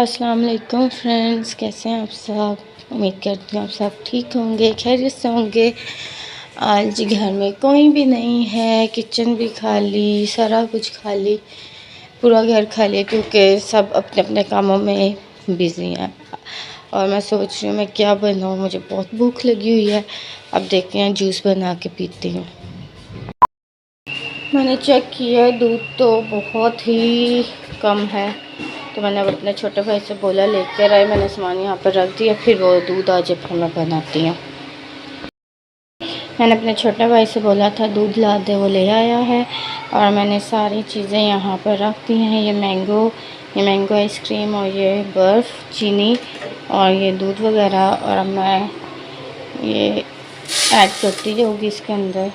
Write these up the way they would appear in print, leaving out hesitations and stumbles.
अस्सलाम वालेकुम फ्रेंड्स, कैसे हैं आप सब। उम्मीद करती हूँ आप सब ठीक होंगे, खैरियत से होंगे। आज घर में कोई भी नहीं है, किचन भी खाली, सारा कुछ खाली, पूरा घर खाली क्योंकि सब अपने अपने कामों में बिज़ी हैं। और मैं सोच रही हूँ मैं क्या बनाऊँ, मुझे बहुत भूख लगी हुई है। अब देखते हैं, जूस बना के पीती हूँ। मैंने चेक किया, दूध तो बहुत ही कम है, तो मैंने अब अपने छोटे भाई से बोला लेकर आए। मैंने सामान यहाँ पर रख दिया, फिर वो दूध आ जाए फिर मैं बनाती हूँ। मैंने अपने छोटे भाई से बोला था दूध ला दे, वो ले आया है। और मैंने सारी चीज़ें यहाँ पर रख दी हैं। ये मैंगो आइसक्रीम और ये बर्फ़, चीनी और ये दूध वगैरह। और अब मैं ये ऐड करती जाऊँगी इसके अंदर।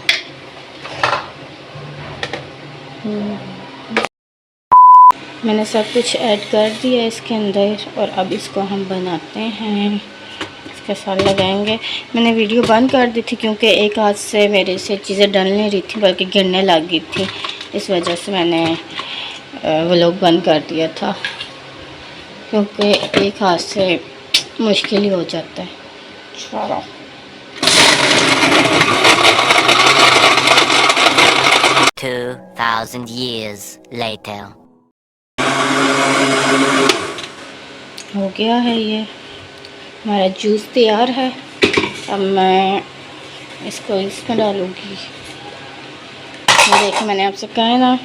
मैंने सब कुछ ऐड कर दिया इसके अंदर और अब इसको हम बनाते हैं। इसके साथ लगाएंगे। मैंने वीडियो बंद कर दी थी क्योंकि एक हाथ से मेरे से चीज़ें डल नहीं रही थी बल्कि गिरने लग गई थी, इस वजह से मैंने व्लॉग बंद कर दिया था, क्योंकि एक हाथ से मुश्किल ही हो जाता है। चलो 2000 years later. हो गया है, ये हमारा जूस तैयार है। अब मैं इसको इसमें डालूँगी। ये देखिए, मैंने आपसे कहा है ना,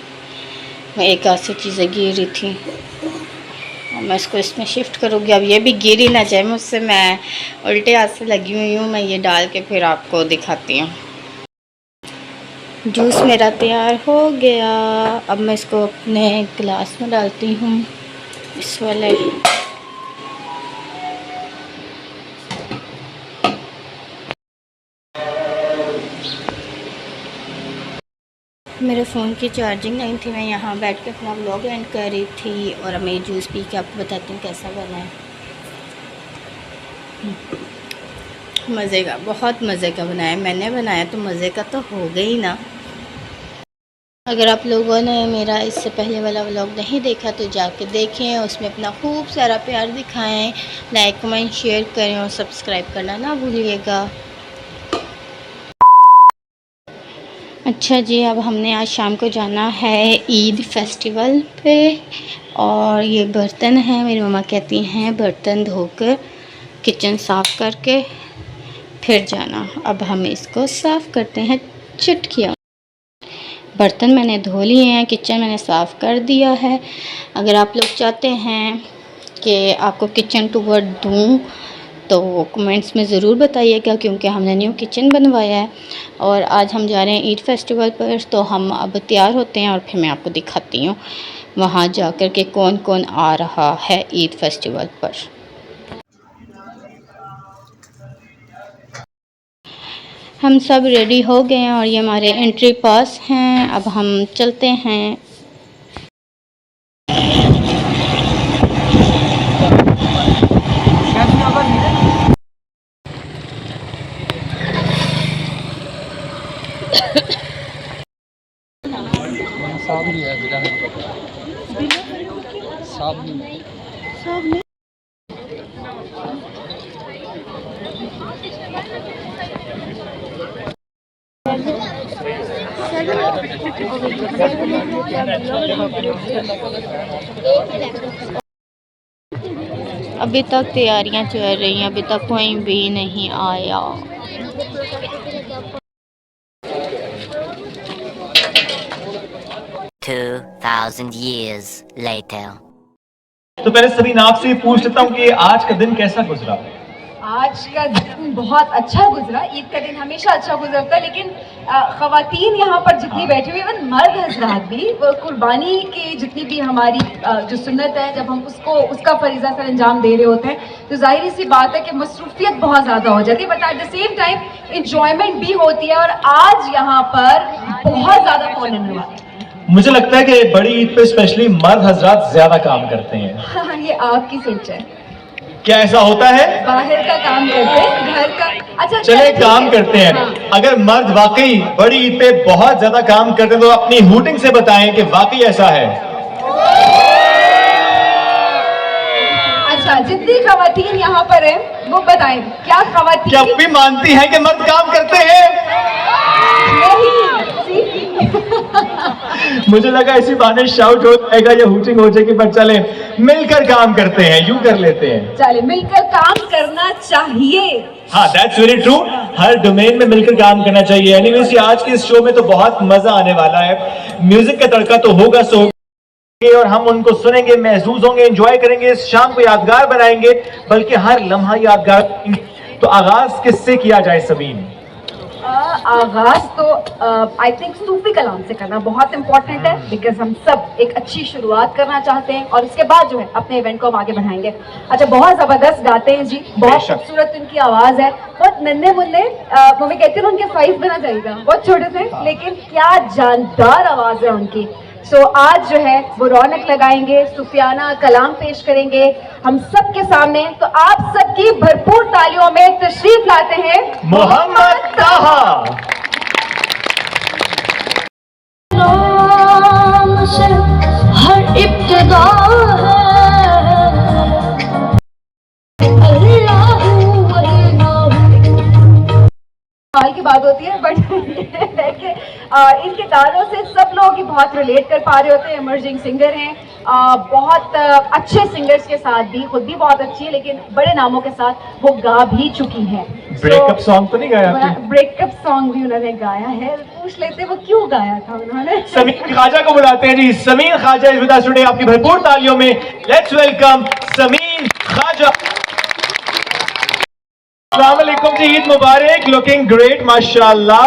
मैं एक हाथ से चीज़ें गिर रही थी। अब मैं इसको इसमें शिफ्ट करूँगी। अब ये भी गिर ही ना जाए मुझसे, मैं उल्टे हाथ से लगी हुई हूँ। मैं ये डाल के फिर आपको दिखाती हूँ। जूस मेरा तैयार हो गया। अब मैं इसको अपने गिलास में डालती हूँ, इस वाले। मेरे फ़ोन की चार्जिंग नहीं थी, मैं यहाँ बैठ के अपना व्लॉग एंड कर रही थी। और अब मैं जूस पी के आपको बताती हूँ कैसा बना है। मज़े का, बहुत मज़े का बनाया। मैंने बनाया तो मज़े का तो हो गई ना। अगर आप लोगों ने मेरा इससे पहले वाला व्लॉग नहीं देखा तो जाके देखें, उसमें अपना खूब सारा प्यार दिखाएं, लाइक कमेंट शेयर करें और सब्सक्राइब करना ना भूलिएगा। अच्छा जी, अब हमने आज शाम को जाना है ईद फेस्टिवल पे। और ये बर्तन हैं, मेरी मम्मा कहती हैं बर्तन धोकर किचन साफ़ करके फिर जाना। अब हम इसको साफ़ करते हैं चुटकियों। बर्तन मैंने धो लिए हैं, किचन मैंने साफ़ कर दिया है। अगर आप लोग चाहते हैं कि आपको किचन टूर दूँ तो कमेंट्स में ज़रूर बताइएगा, क्योंकि हमने न्यू किचन बनवाया है। और आज हम जा रहे हैं ईद फेस्टिवल पर, तो हम अब तैयार होते हैं और फिर मैं आपको दिखाती हूँ वहाँ जाकर के कौन कौन आ रहा है ईद फेस्टिवल पर। हम सब रेडी हो गए हैं और ये हमारे एंट्री पास हैं। अब हम चलते हैं। अभी तक तैयारियां चल रही हैं, अभी तक कोई भी नहीं आया। 2000 years later. तो पहले सभी नाप से पूछ लेता हूँ कि आज का दिन कैसा गुजरा। आज का दिन बहुत अच्छा गुजरा। ईद का दिन हमेशा अच्छा गुजरता है, लेकिन ख़वातीन यहाँ पर जितनी बैठी हुई, इवन मर्द हजरात भी, कुर्बानी की जितनी भी हमारी जो सुन्नत है, जब हम उसका फरीज़ा सर अंजाम दे रहे होते हैं तो जाहिर सी बात है कि मसरूफियत बहुत ज़्यादा हो जाती है, but at the same time enjoyment भी होती है। और आज यहाँ पर बहुत ज़्यादा फ़ोन हुआ। मुझे लगता है कि बड़ी ईद पे स्पेशली मर्द हजरात ज्यादा काम करते हैं। हाँ, ये आपकी सोच है। क्या ऐसा होता है? बाहर का काम करते हैं, घर का। अच्छा, चले काम करते हैं। हाँ। अगर मर्द वाकई बड़ी ईद पे बहुत ज्यादा काम करते हैं तो अपनी हूटिंग से बताएं कि वाकई ऐसा है। अच्छा, जितनी खवातीन यहाँ पर है वो बताएं, क्या खवातीन क्या भी मानती हैं कि मर्द काम करते हैं? नहीं? मुझे लगा इसी बहाने शाउट हो जाएगा या हूटिंग हो जाएगी, पर चले मिलकर काम करते हैं, यूं कर लेते हैं। चले मिलकर काम करना चाहिए। हाँ, that's very true. Her domain में मिलकर काम करना चाहिए। एनीवेज, आज के इस शो में तो बहुत मजा आने वाला है। म्यूजिक का तड़का तो होगा सो, और हम उनको सुनेंगे, महसूस होंगे, एंजॉय करेंगे, इस शाम को यादगार बनाएंगे, बल्कि हर लम्हा यादगार। तो आगाज किससे किया जाए समीन? आगाज तो आई थिंक सूफी कलाम से करना बहुत इंपॉर्टेंट है, बिकॉज हम सब एक अच्छी शुरुआत करना चाहते हैं और उसके बाद जो है अपने इवेंट को हम आगे बढ़ाएंगे। अच्छा, बहुत जबरदस्त गाते हैं जी, बहुत खूबसूरत उनकी आवाज है, बहुत नन्हे मुन्ने, मम्मी कहती है उनके साइज बना चाहिए, बहुत छोटे थे, लेकिन क्या जानदार आवाज है उनकी। सो आज जो है वो रौनक लगाएंगे, सूफियाना कलाम पेश करेंगे हम सब के सामने। तो आप सबकी भरपूर तालियों में तशरीफ लाते हैं मोहम्मद ताहा। नाम से हर इब्तिदा है, हाल की बात होती है, बट इनके गानों से सब लोग ही बहुत रिलेट कर पा रहे होते हैं। इमर्जिंग सिंगर हैं, बहुत अच्छे सिंगर्स के साथ भी, खुद भी बहुत अच्छी है, लेकिन बड़े नामों के साथ वो गा भी चुकी हैं। ब्रेकअप सॉन्ग तो नहीं गाया? ब्रेकअप सॉन्ग भी उन्होंने गाया है। पूछ लेते वो क्यों गाया था उन्होंने। समीन ख्वाजा को बुलाते हैं जी। समीन ख्वाजा इस विदा स्टूडियो, आपकी भरपूर तालियों में लेट्स वेलकम समीन ख्वाजा। अस्सलाम वालेकुम जी, ईद मुबारक। लुकिंग ग्रेट माशाल्लाह।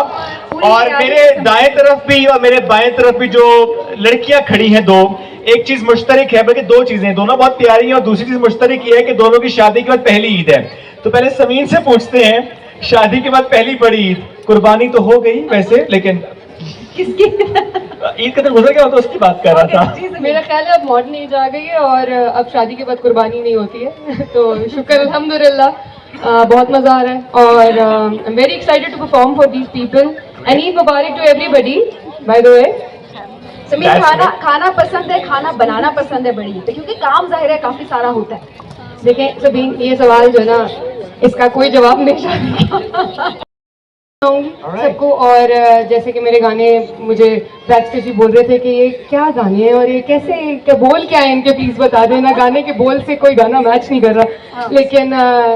और मेरे दाएं तरफ भी और मेरे बाएं तरफ भी जो लड़कियां खड़ी हैं, दो, एक चीज मुश्तरक है, बल्कि दो चीजें, दोनों बहुत प्यारी हैं, और दूसरी चीज मुश्तरक ये है कि दोनों की शादी के बाद पहली ईद है। तो पहले समीन से पूछते हैं, शादी के बाद पहली बड़ी ईद, कुर्बानी तो हो गई वैसे, लेकिन किसकी ईद का दिन गुजर गया, तो उसकी बात कर रहा था। मेरा ख्याल है अब मॉडर्न एज आ गई है और अब शादी के बाद कुर्बानी नहीं होती है। तो शुक्र अल्हम्दुलिल्लाह, बहुत मजा आ रहा है और I am very excited to perform for these people and Eid मुबारक to everybody by the way. Sameer, खाना पसंद है, खाना बनाना पसंद है बड़ी ईद पे, क्योंकि काम जाहिर है काफी सारा होता है। देखें सभी, ये सवाल जो है ना, इसका कोई जवाब नहीं शादी सबको। और जैसे कि मेरे गाने, मुझे बैक्सटेज बोल रहे थे कि ये क्या गाने हैं और ये कैसे, क्या बोल क्या है इनके, प्लीज बता देना। गाने के बोल से कोई गाना मैच नहीं कर रहा, लेकिन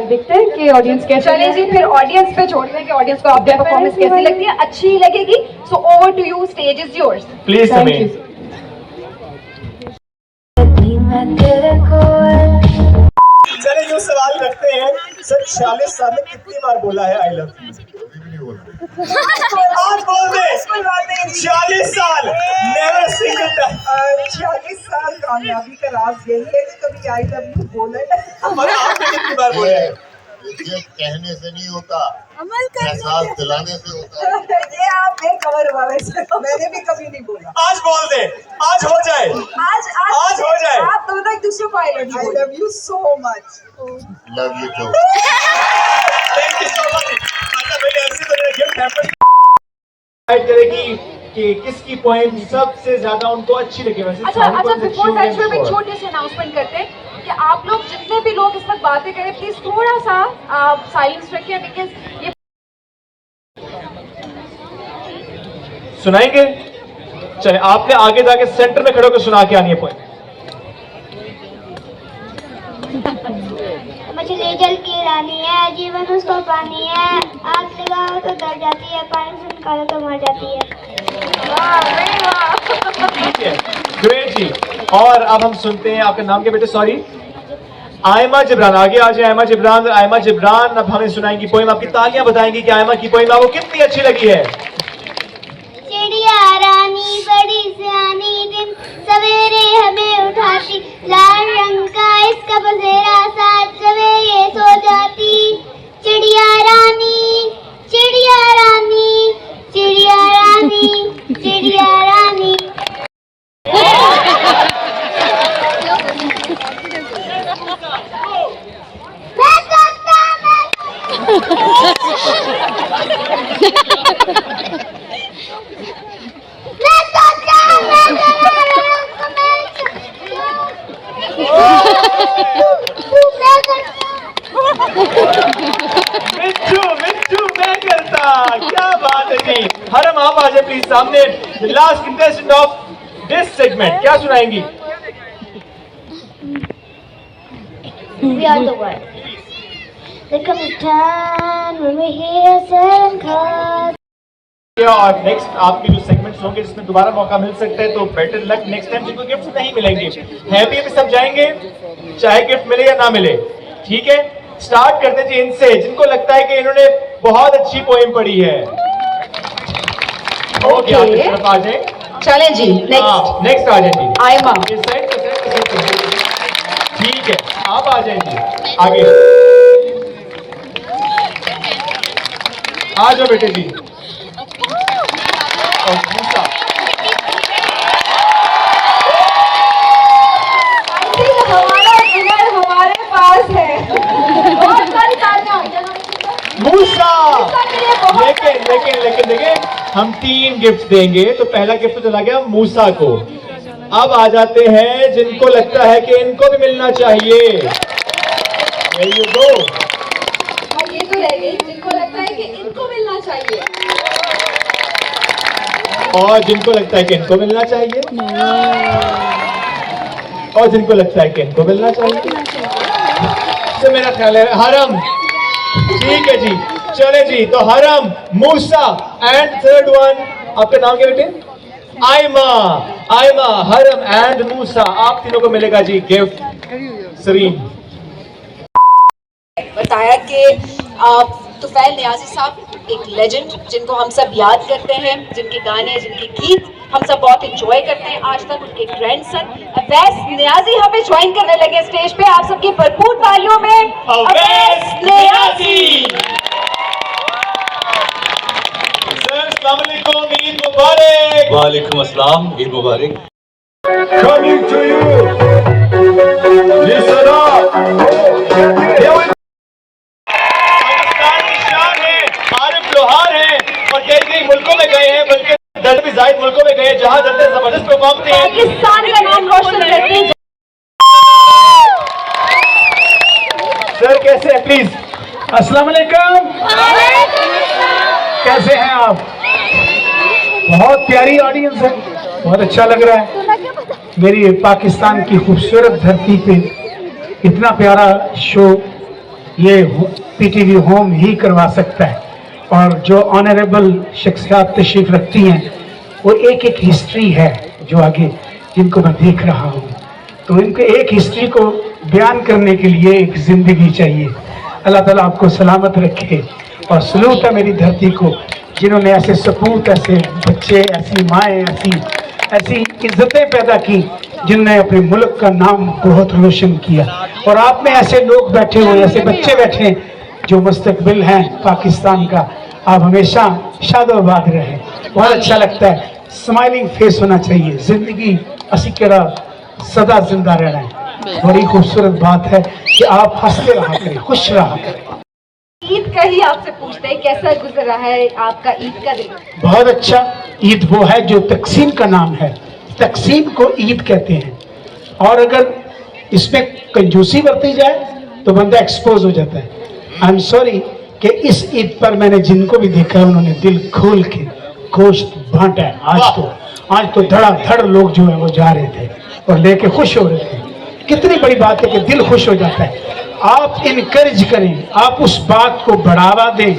देखते हैं कि ऑडियंस कैसे। चलिए जी, फिर ऑडियंस पे छोड़ दें कि ऑडियंस को आपकी परफॉर्मेंस कैसी लगती है, अच्छी लगेगी। So over to you, stage is yours please Sameen. चले जो सवाल रखते हैं, सर 46 साल में कितनी बार बोला है आई लव यू? आज बोल दे। 46 साल नेवर सिंगल टाइम। 46 साल कामयाबी का राज यही है कि कभी आई लव यू बोले। और आपने कितनी बार बोला है? ये कहने से नहीं होता, एहसास दिलाने से होता है। ये आप बेखबर हुआ, वैसे मैंने भी कभी नहीं बोला। आज बोल दे, आज हो जाए, आज हो जाए। आप दोनों एक दूसरे को I love you so much. Love you too. Thank you so much. अच्छा, मैंने ऐसी तरह गिफ्ट हैम्पर करेगी कि किसकी पोएम सबसे ज्यादा उनको अच्छी लगी। वैसे अच्छा, बिफोर दैट फिर एक छोटे से अनाउंसमेंट करते हैं कि आप लोग जितने भी लोग इस वक्त बातें करें, प्लीज थोड़ा सा आप साइलेंस रखिए, बिकॉज ये सुनाएंगे। चले, आपने आगे जाके सेंटर में खड़े होकर सुना के आनी है पोएम। मछली जल की रानी है, जीवन उसको पानी है, आग लगाओ तो डर जाती है, पानी से निकालो तो मर जाती है। ठीक है, ग्रेट जी। और अब हम सुनते हैं, आपका नाम क्या बेटे? सॉरी, आयमा जिब्रान। आगे आ जाए आयमा जिब्रान। आयमा जिब्रान अब हमें सुनाएंगी पोएम। आपकी तालियां बताएंगी कि आयमा की पोएम आपको कितनी अच्छी लगी है। चिड़िया रानी बड़ी सियानी, दिन सवेरे हमें उठाती, लाल रंग का इसका बसेरा, साथ सवेरे सो जाती। चिड़िया रानी, चिड़िया रानी, चिड़िया रानी, चिड़िया रानी। मैं हरम आप आ जाए प्लीज सामने। Last contestant of this segment, क्या सुनाएंगी? We are the world. There comes a time when we hear certain calls. और नेक्स्ट आपके जो सेगमेंट्स होंगे जिसमें दोबारा मौका मिल सकता है, तो बेटर लक नेक्स्ट टाइम। जिनको गिफ्ट नहीं मिलेंगे, हैप्पी भी सब जाएंगे चाहे गिफ्ट मिले या ना मिले, ठीक है? स्टार्ट करते जी इनसे, जिनको लगता है कि इन्होंने बहुत अच्छी पोएम पढ़ी है। ओके, आप इस तरफ आ जाए। चलें जी, नेक्स्ट आ जाए जी। आयमा, इस साइड ठीक है, आप आ जाए जी आगे। आ जाओ बेटे जी। हमारा विनर हमारे पास है। बहुत सारी तालियां मूसा। लेकिन देखिए, हम 3 गिफ्ट देंगे, तो पहला गिफ्ट तो चला गया मूसा को। अब आ जाते हैं जिनको लगता है कि इनको भी मिलना चाहिए। There you go। और ये तो रह गई जिनको लगता है कि इनको मिलना चाहिए, और जिनको लगता है कि इनको मिलना चाहिए, और जिनको लगता है कि इनको मिलना चाहिए। तो मेरा ख्याल है हरम, ठीक है जी। चले जी, तो हरम, मूसा एंड थर्ड वन, आपका नाम क्या बेटे? आयमा। हरम एंड मूसा, आप तीनों को मिलेगा जी गिफ्ट। सरीन बताया कि तुफैल नियाज़ी साहब एक लेजेंड, जिनको हम सब याद करते हैं, जिनके गाने, जिनके गीत हम सब बहुत एंजॉय करते हैं आज तक। उनके ग्रैंडसन अवैस नियाज़ी हमें ज्वाइन करने लगे स्टेज पे। आप सबकी भरपूर तालियों में अवैस नियाज़ी। सर, अस्सलाम वालेकुम, ईद मुबारक। वालेकुम अस्सलाम, ईद मुबारक। Coming to you, listen up. Pakistan की शान है, आरिफ लोहार है, और कई मुल्कों में गए हैं, बल्कि 10 भी ज़ायद मुल्कों में गए जहाँ जाते हैं जबरदस्त परफॉर्म करते हैं। पाकिस्तान का नाम रोशन करते हैं। सर कैसे हैं प्लीज? अस्सलाम वालेकुम, कैसे हैं आप? बहुत प्यारी ऑडियंस है, बहुत अच्छा लग रहा है। मेरी पाकिस्तान की खूबसूरत धरती पे इतना प्यारा शो ये पीटीवी होम ही करवा सकता है। और जो ऑनरेबल शख्सियत तशरीफ रखती हैं, वो एक एक हिस्ट्री है जो आगे जिनको मैं देख रहा हूँ, तो इनके एक हिस्ट्री को बयान करने के लिए एक ज़िंदगी चाहिए। अल्लाह ताला आपको सलामत रखे, और सलूट है मेरी धरती को जिन्होंने ऐसे सपूत, ऐसे बच्चे, ऐसी माएँ, ऐसी इज्जतें पैदा की जिनने अपने मुल्क का नाम बहुत रोशन किया। और आप में ऐसे लोग बैठे हुए, ऐसे बच्चे बैठे हैं जो मुस्तकबिल हैं पाकिस्तान का। आप हमेशा शादोबाद रहे, बहुत अच्छा लगता है। स्माइलिंग फेस होना चाहिए, जिंदगी असी करा सदा जिंदा रहना है। बड़ी खूबसूरत बात है कि आप हंसते रहा करें, खुश रहा करें। ईद का ही आपसे पूछते हैं, कैसा गुजर रहा है आपका ईद का दिन? बहुत अच्छा। ईद वो है जो तकसीम का नाम है, तकसीम को ईद कहते हैं। और अगर इसमें कंजूसी बरती जाए तो बंदा एक्सपोज हो जाता है। आई एम सॉरी कि इस ईद पर मैंने जिनको भी देखा है उन्होंने दिल खोल के गोश्त बांटा है। आज तो धड़ाधड़ लोग जो है वो जा रहे थे और लेके खुश हो रहे थे। कितनी बड़ी बात है कि दिल खुश हो जाता है। आप इनकरेज करें, आप उस बात को बढ़ावा दें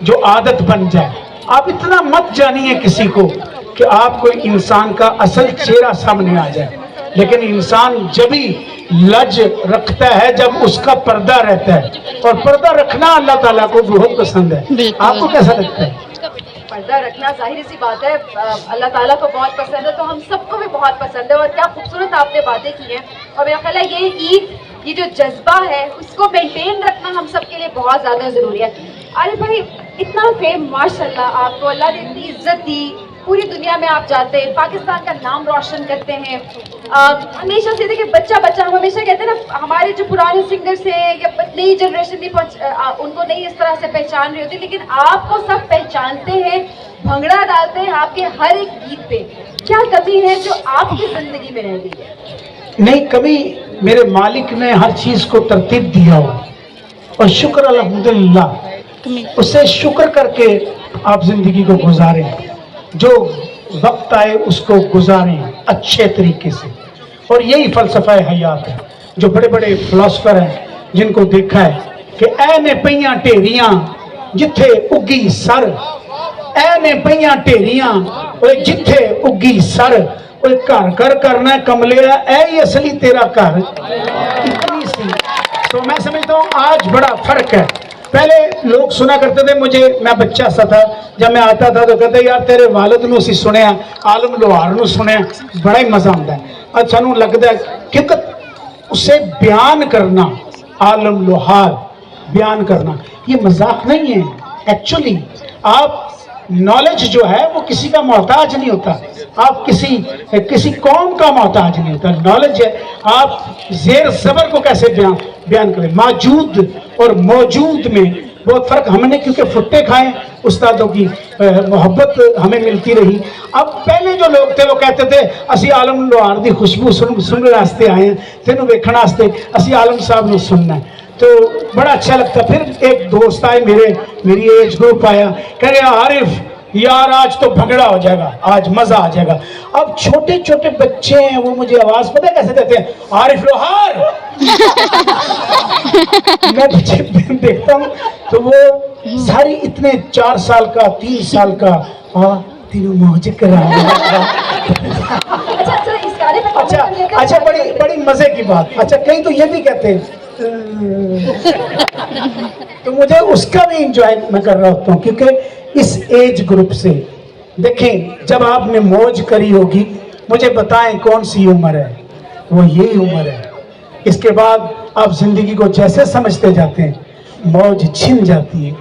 जो आदत बन जाए। आप इतना मत जानिए किसी को कि आपको इंसान का असल चेहरा सामने आ जाए, लेकिन इंसान जब ही लज रखता है जब उसका पर्दा रहता है, और पर्दा रखना अल्लाह ताला को बहुत पसंद है। आपको कैसा लगता है? पर्दा रखना जाहिर सी बात है अल्लाह ताला को बहुत पसंद है, तो हम सबको भी बहुत पसंद है। और क्या खूबसूरत आपने बातें की हैं, और मेरा ख्याल है ये ईद, ये जो जज्बा है उसको मेंटेन रखना हम सबके लिए बहुत ज़्यादा ज़रूरी है। अरे भाई, इतना फेम माशाल्लाह, आपको अल्लाह ने इतनी इज्जत दी, पूरी दुनिया में आप जाते हैं, पाकिस्तान का नाम रोशन करते हैं। हमेशा से देखिए, बच्चा हम हमेशा कहते हैं ना, हमारे जो पुराने सिंगर्स हैं या नई जनरेशन भी उनको नहीं इस तरह से पहचान रही होती, लेकिन आपको सब पहचानते हैं, भंगड़ा डालते हैं आपके हर एक गीत पे। क्या कमी है जो आपकी ज़िंदगी में रह गई है? नहीं, कभी मेरे मालिक ने हर चीज को तरतीब दिया हो, और शुक्र अल्हम्दुलिल्लाह, उससे शुक्र करके आप जिंदगी को गुजारें। जो वक्त आए उसको गुजारें अच्छे तरीके से। और यही फ़लसफ़ा हयात है। जो बड़े बड़े फिलासफर हैं जिनको देखा है कि ऐ ने पईयां ढेरियां जिथे उगी सर, ऐ ने पईयां ढेरियां ओए जिथे उगी सर, ओए घर घर करना कमलिया ऐ ही असली तेरा घर। इतनी सी। तो मैं समझता हूँ आज बड़ा फर्क है। पहले लोग सुना करते थे, मुझे मैं बच्चा सा था जब मैं आता था तो कहते यार तेरे वालिद नूं असीं सुनिया, आलम लोहार नूं सुनिया, बड़ा ही मजा आता है। अब सानूं लगता है क्योंकि उसे बयान करना, आलम लोहार बयान करना ये मजाक नहीं है। एक्चुअली आप नॉलेज जो है वो किसी का मोहताज नहीं होता, आप किसी कौम का मोहताज नहीं होता। नॉलेज है आप जेर सबर को कैसे बयान करें। मौजूद और मौजूद में बहुत फर्क। हमने क्योंकि फुट्टे खाए, उस्तादों की मोहब्बत हमें मिलती रही। अब पहले जो लोग थे वो कहते थे असी आलम लोहार की खुशबू सुनने वास्ते आए हैं, तेनों वेखण वास्ते असी आलम साहब को सुनना है। तो बड़ा अच्छा लगता। फिर एक दोस्त आए मेरी एज ग्रुप आया, कह रहे आरिफ यार आज तो भंगड़ा हो जाएगा, आज मजा आ जाएगा। अब छोटे छोटे बच्चे हैं वो मुझे आवाज पता कैसे देते हैं, आरिफ लोहार। मैं बच्चे देखता हूँ तो वो सारी इतने 4 साल का 3 साल का तीनों मौज करा। अच्छा बड़ी मजे की बात। अच्छा कहीं तो ये भी कहते हैं तो मुझे उसका भी इंजॉय मैं कर रहा होता हूँ क्योंकि इस एज ग्रुप से देखें जब आपने मौज करी होगी, मुझे बताएं कौन सी उम्र है, वो यही उम्र है। इसके बाद आप जिंदगी को जैसे समझते जाते हैं मौज छिन जाती है।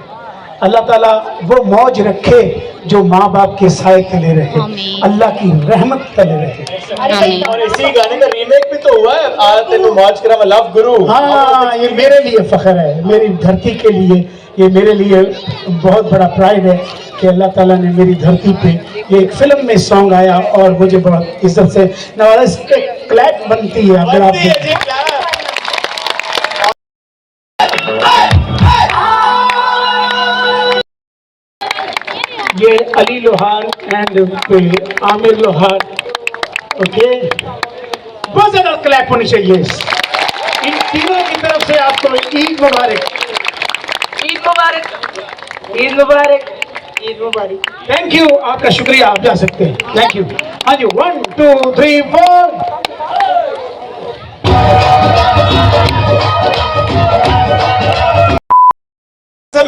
अल्लाह ताला वो मौज रखे जो माँ बाप के साए तले रहे, अल्लाह की रहमत तले रहे। और इसी गाने का रीमेक भी तो हुआ है, आ तेनू मौज करा लव गुरु। हाँ ये मेरे लिए फख्र है, मेरी धरती के लिए ये मेरे लिए बहुत बड़ा प्राइड है कि अल्लाह ताला ने मेरी धरती पे ये एक फिल्म में सॉन्ग आया और मुझे बहुत इज्जत से नवाजा। इस पे क्लैप बनती है अगर आप ये अली लोहार एंड आमिर लोहार। ओके बहुत ज्यादा क्लैप होनी चाहिए। इन तीनों की तरफ से आपको ईद मुबारक, ईद मुबारक, ईद मुबारक, ईद मुबारक। थैंक यू, आपका शुक्रिया, आप जा सकते हैं। Thank you. हाँ जी 1 2 3 4।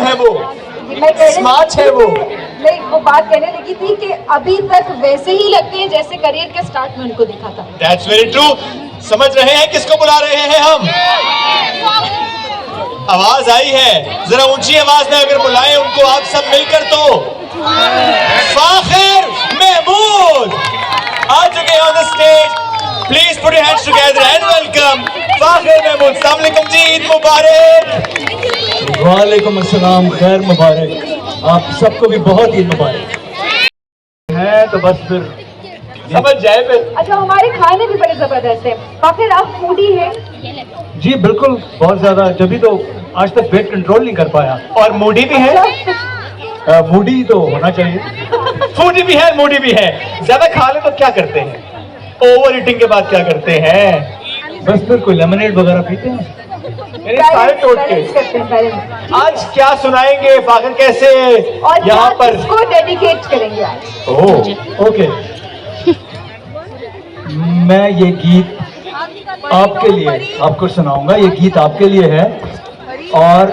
है वो स्मार्ट है वो। नहीं वो बात कहने लगी थी कि अभी तक वैसे ही लगते हैं जैसे करियर के स्टार्ट में उनको देखा था। That's very true। समझ रहे हैं किसको बुला रहे हैं हम? आवाज आई है, जरा ऊंची आवाज में अगर बुलाएं उनको आप सब मिलकर तो फाखिर महमूद आ चुके on the stage. Please put your hands together and welcome Fakhir Mahmood. अस्सलाम वालेकुम जी, ईद मुबारक। वालेकुम अस्सलाम, खैर मुबारक। आप सबको भी बहुत ईद मुबारक है। तो बस फिर समझ जाए फिर। अच्छा हमारे खाने भी बड़े जबरदस्त है। आखिर आप फूडी हैं? जी बिल्कुल, बहुत ज्यादा, जब तो आज तक वेट कंट्रोल नहीं कर पाया। और मूडी भी है। मूडी तो होना चाहिए। फूडी भी है, मूडी भी है। ज्यादा खा ले तो क्या करते हैं? ओवर ईटिंग के बाद क्या करते हैं? बस फिर कोई लेमनेड वगैरह पीते हैं। सारे टोट के। आज क्या सुनाएंगे फाखिर, कैसे और यहाँ पर इसको डेडिकेट करेंगे आज? Oh okay. मैं ये गीत आपके लिए आपको सुनाऊंगा। ये गीत आपके लिए है। और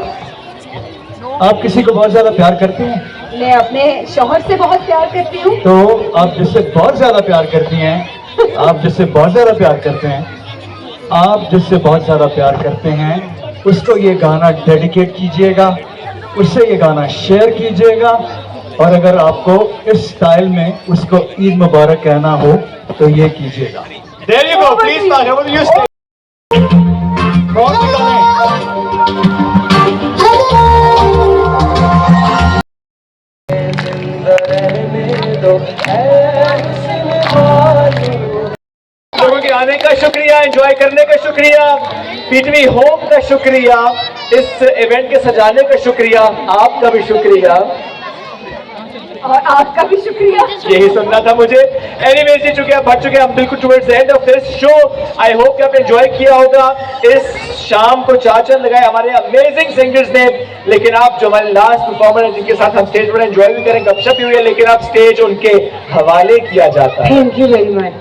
आप किसी को बहुत ज्यादा प्यार करती हैं? मैं अपने शौहर से बहुत प्यार करती हूँ। तो आप जिससे बहुत ज्यादा प्यार करती हैं, आप जिससे बहुत ज्यादा प्यार करते हैं, आप जिससे बहुत ज्यादा प्यार करते हैं उसको ये गाना डेडिकेट कीजिएगा, उससे ये गाना शेयर कीजिएगा। और अगर आपको इस स्टाइल में उसको ईद मुबारक कहना हो तो ये कीजिएगा। There you go, please Fakhir, will you stay? कौन सी गाने? लोगों के आने का शुक्रिया, एंजॉय करने का शुक्रिया, पीटवी होम का शुक्रिया, इस इवेंट के सजाने का शुक्रिया, आपका भी शुक्रिया। और आपका भी शुक्रिया। यही सुनना था मुझे। एनीवेज ये चुके बढ़ चुके हम बिल्कुल towards the end of this show. I hope कि आपने एंजॉय किया होगा इस शाम को। 4 चांद लगाए हमारे अमेजिंग सिंगर्स ने, लेकिन आप जो हमारे लास्ट परफॉर्मर हैं जिनके साथ हम स्टेज पर एंजॉय भी करें, गपशप भी हुई है, लेकिन अब स्टेज उनके हवाले किया जाता है। Thank you very much.